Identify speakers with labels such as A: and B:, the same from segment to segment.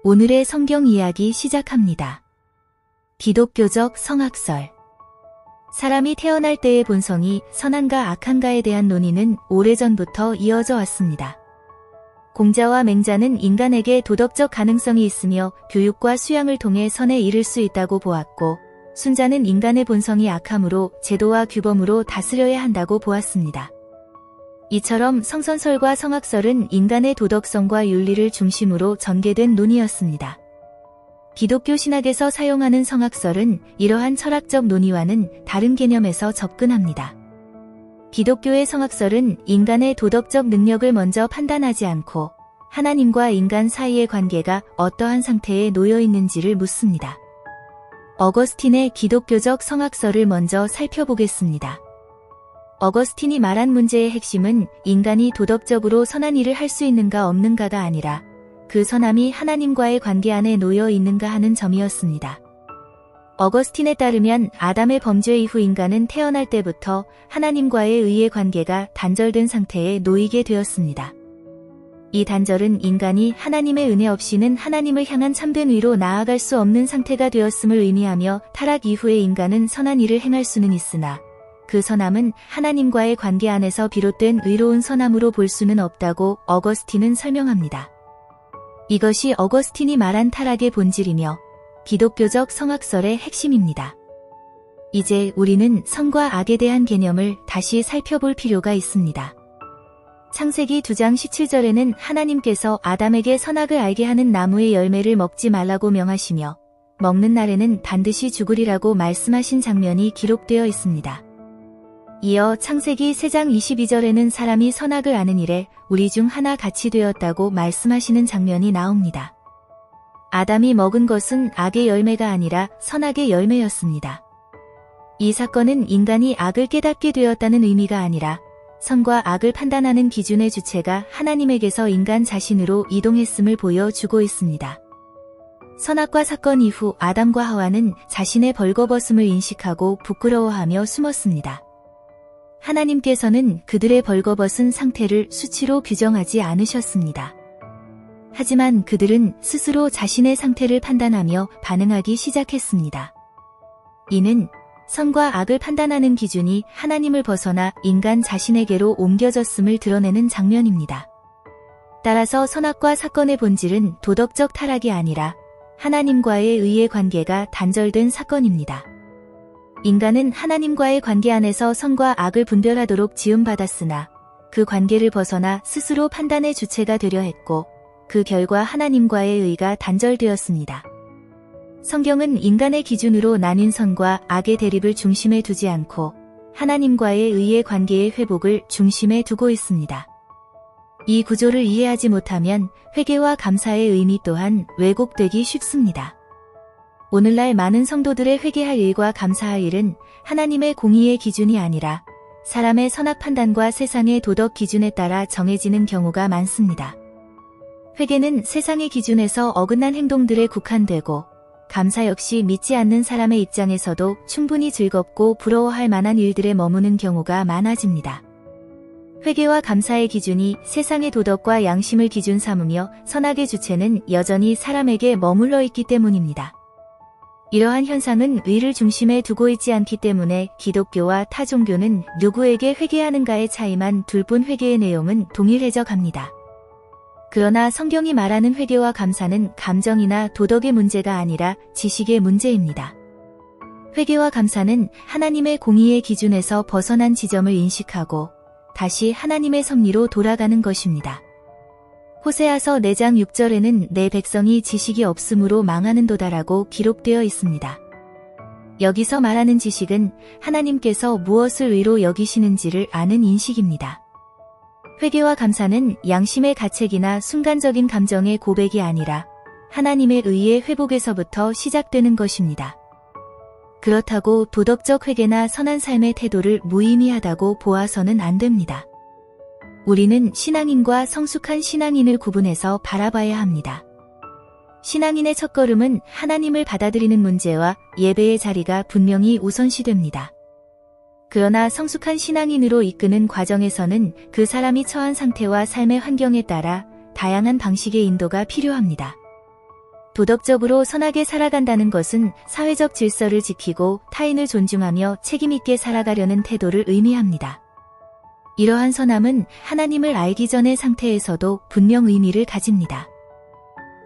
A: 오늘의 성경 이야기 시작합니다. 기독교적 성악설. 사람이 태어날 때의 본성이 선한가 악한가에 대한 논의는 오래전부터 이어져 왔습니다. 공자와 맹자는 인간에게 도덕적 가능성이 있으며 교육과 수양을 통해 선에 이를 수 있다고 보았고, 순자는 인간의 본성이 악함으로 제도와 규범으로 다스려야 한다고 보았습니다. 이처럼 성선설과 성악설은 인간의 도덕성과 윤리를 중심으로 전개된 논의였습니다. 기독교 신학에서 사용하는 성악설은 이러한 철학적 논의와는 다른 개념에서 접근합니다. 기독교의 성악설은 인간의 도덕적 능력을 먼저 판단하지 않고 하나님과 인간 사이의 관계가 어떠한 상태에 놓여 있는지를 묻습니다. 어거스틴의 기독교적 성악설을 먼저 살펴보겠습니다. 어거스틴이 말한 문제의 핵심은 인간이 도덕적으로 선한 일을 할 수 있는가 없는가가 아니라 그 선함이 하나님과의 관계 안에 놓여 있는가 하는 점이었습니다. 어거스틴에 따르면 아담의 범죄 이후 인간은 태어날 때부터 하나님과의 의의 관계가 단절된 상태에 놓이게 되었습니다. 이 단절은 인간이 하나님의 은혜 없이는 하나님을 향한 참된 의로 나아갈 수 없는 상태가 되었음을 의미하며, 타락 이후에 인간은 선한 일을 행할 수는 있으나 그 선함은 하나님과의 관계 안에서 비롯된 의로운 선함으로 볼 수는 없다고 어거스틴은 설명합니다. 이것이 어거스틴이 말한 타락의 본질이며 기독교적 성악설의 핵심입니다. 이제 우리는 선과 악에 대한 개념을 다시 살펴볼 필요가 있습니다. 창세기 2장 17절에는 하나님께서 아담에게 선악을 알게 하는 나무의 열매를 먹지 말라고 명하시며 먹는 날에는 반드시 죽으리라고 말씀하신 장면이 기록되어 있습니다. 이어 창세기 3장 22절에는 사람이 선악을 아는 일에 우리 중 하나 같이 되었다고 말씀하시는 장면이 나옵니다. 아담이 먹은 것은 악의 열매가 아니라 선악의 열매였습니다. 이 사건은 인간이 악을 깨닫게 되었다는 의미가 아니라 선과 악을 판단하는 기준의 주체가 하나님에게서 인간 자신으로 이동했음을 보여주고 있습니다. 선악과 사건 이후 아담과 하와는 자신의 벌거벗음을 인식하고 부끄러워하며 숨었습니다. 하나님께서는 그들의 벌거벗은 상태를 수치로 규정하지 않으셨습니다. 하지만 그들은 스스로 자신의 상태를 판단하며 반응하기 시작했습니다. 이는 선과 악을 판단하는 기준이 하나님을 벗어나 인간 자신에게로 옮겨졌음을 드러내는 장면입니다. 따라서 선악과 사건의 본질은 도덕적 타락이 아니라 하나님과의 의의 관계가 단절된 사건입니다. 인간은 하나님과의 관계 안에서 선과 악을 분별하도록 지음받았으나 그 관계를 벗어나 스스로 판단의 주체가 되려 했고, 그 결과 하나님과의 의가 단절되었습니다. 성경은 인간의 기준으로 나뉜 선과 악의 대립을 중심에 두지 않고 하나님과의 의의 관계의 회복을 중심에 두고 있습니다. 이 구조를 이해하지 못하면 회개와 감사의 의미 또한 왜곡되기 쉽습니다. 오늘날 많은 성도들의 회개할 일과 감사할 일은 하나님의 공의의 기준이 아니라 사람의 선악 판단과 세상의 도덕 기준에 따라 정해지는 경우가 많습니다. 회개는 세상의 기준에서 어긋난 행동들에 국한되고, 감사 역시 믿지 않는 사람의 입장에서도 충분히 즐겁고 부러워할 만한 일들에 머무는 경우가 많아집니다. 회개와 감사의 기준이 세상의 도덕과 양심을 기준 삼으며 선악의 주체는 여전히 사람에게 머물러 있기 때문입니다. 이러한 현상은 의를 중심에 두고 있지 않기 때문에 기독교와 타 종교는 누구에게 회개하는가의 차이만 둘 뿐 회개의 내용은 동일해져 갑니다. 그러나 성경이 말하는 회개와 감사는 감정이나 도덕의 문제가 아니라 지식의 문제입니다. 회개와 감사는 하나님의 공의의 기준에서 벗어난 지점을 인식하고 다시 하나님의 섭리로 돌아가는 것입니다. 호세아서 4장 6절에는 내 백성이 지식이 없음으로 망하는도다라고 기록되어 있습니다. 여기서 말하는 지식은 하나님께서 무엇을 의로 여기시는지를 아는 인식입니다. 회개와 감사는 양심의 가책이나 순간적인 감정의 고백이 아니라 하나님의 의의 회복에서부터 시작되는 것입니다. 그렇다고 도덕적 회개나 선한 삶의 태도를 무의미하다고 보아서는 안 됩니다. 우리는 신앙인과 성숙한 신앙인을 구분해서 바라봐야 합니다. 신앙인의 첫걸음은 하나님을 받아들이는 문제와 예배의 자리가 분명히 우선시됩니다. 그러나 성숙한 신앙인으로 이끄는 과정에서는 그 사람이 처한 상태와 삶의 환경에 따라 다양한 방식의 인도가 필요합니다. 도덕적으로 선하게 살아간다는 것은 사회적 질서를 지키고 타인을 존중하며 책임있게 살아가려는 태도를 의미합니다. 이러한 선함은 하나님을 알기 전의 상태에서도 분명 의미를 가집니다.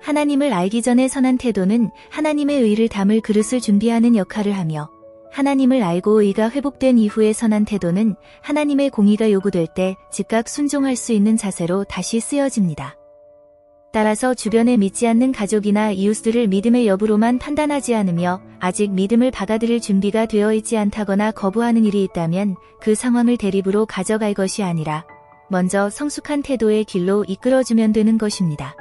A: 하나님을 알기 전의 선한 태도는 하나님의 의를 담을 그릇을 준비하는 역할을 하며, 하나님을 알고 의가 회복된 이후의 선한 태도는 하나님의 공의가 요구될 때 즉각 순종할 수 있는 자세로 다시 쓰여집니다. 따라서 주변에 믿지 않는 가족이나 이웃들을 믿음의 여부로만 판단하지 않으며 아직 믿음을 받아들일 준비가 되어 있지 않다거나 거부하는 일이 있다면 그 상황을 대립으로 가져갈 것이 아니라 먼저 성숙한 태도의 길로 이끌어주면 되는 것입니다.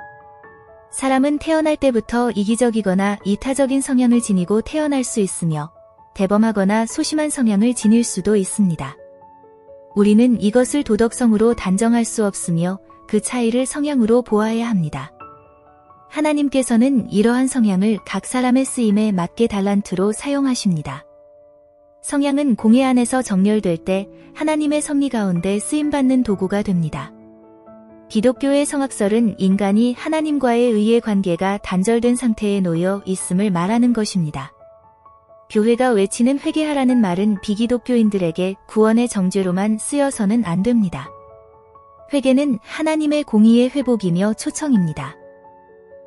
A: 사람은 태어날 때부터 이기적이거나 이타적인 성향을 지니고 태어날 수 있으며 대범하거나 소심한 성향을 지닐 수도 있습니다. 우리는 이것을 도덕성으로 단정할 수 없으며 그 차이를 성향으로 보아야 합니다. 하나님께서는 이러한 성향을 각 사람의 쓰임에 맞게 달란트로 사용하십니다. 성향은 공회 안에서 정렬될 때 하나님의 섭리 가운데 쓰임받는 도구가 됩니다. 기독교의 성악설은 인간이 하나님과의 의의 관계가 단절된 상태에 놓여 있음을 말하는 것입니다. 교회가 외치는 회개하라는 말은 비기독교인들에게 구원의 정죄로만 쓰여서는 안 됩니다. 회개는 하나님의 공의의 회복이며 초청입니다.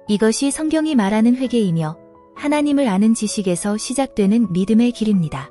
A: 이것이 성경이 말하는 회개이며 하나님을 아는 지식에서 시작되는 믿음의 길입니다.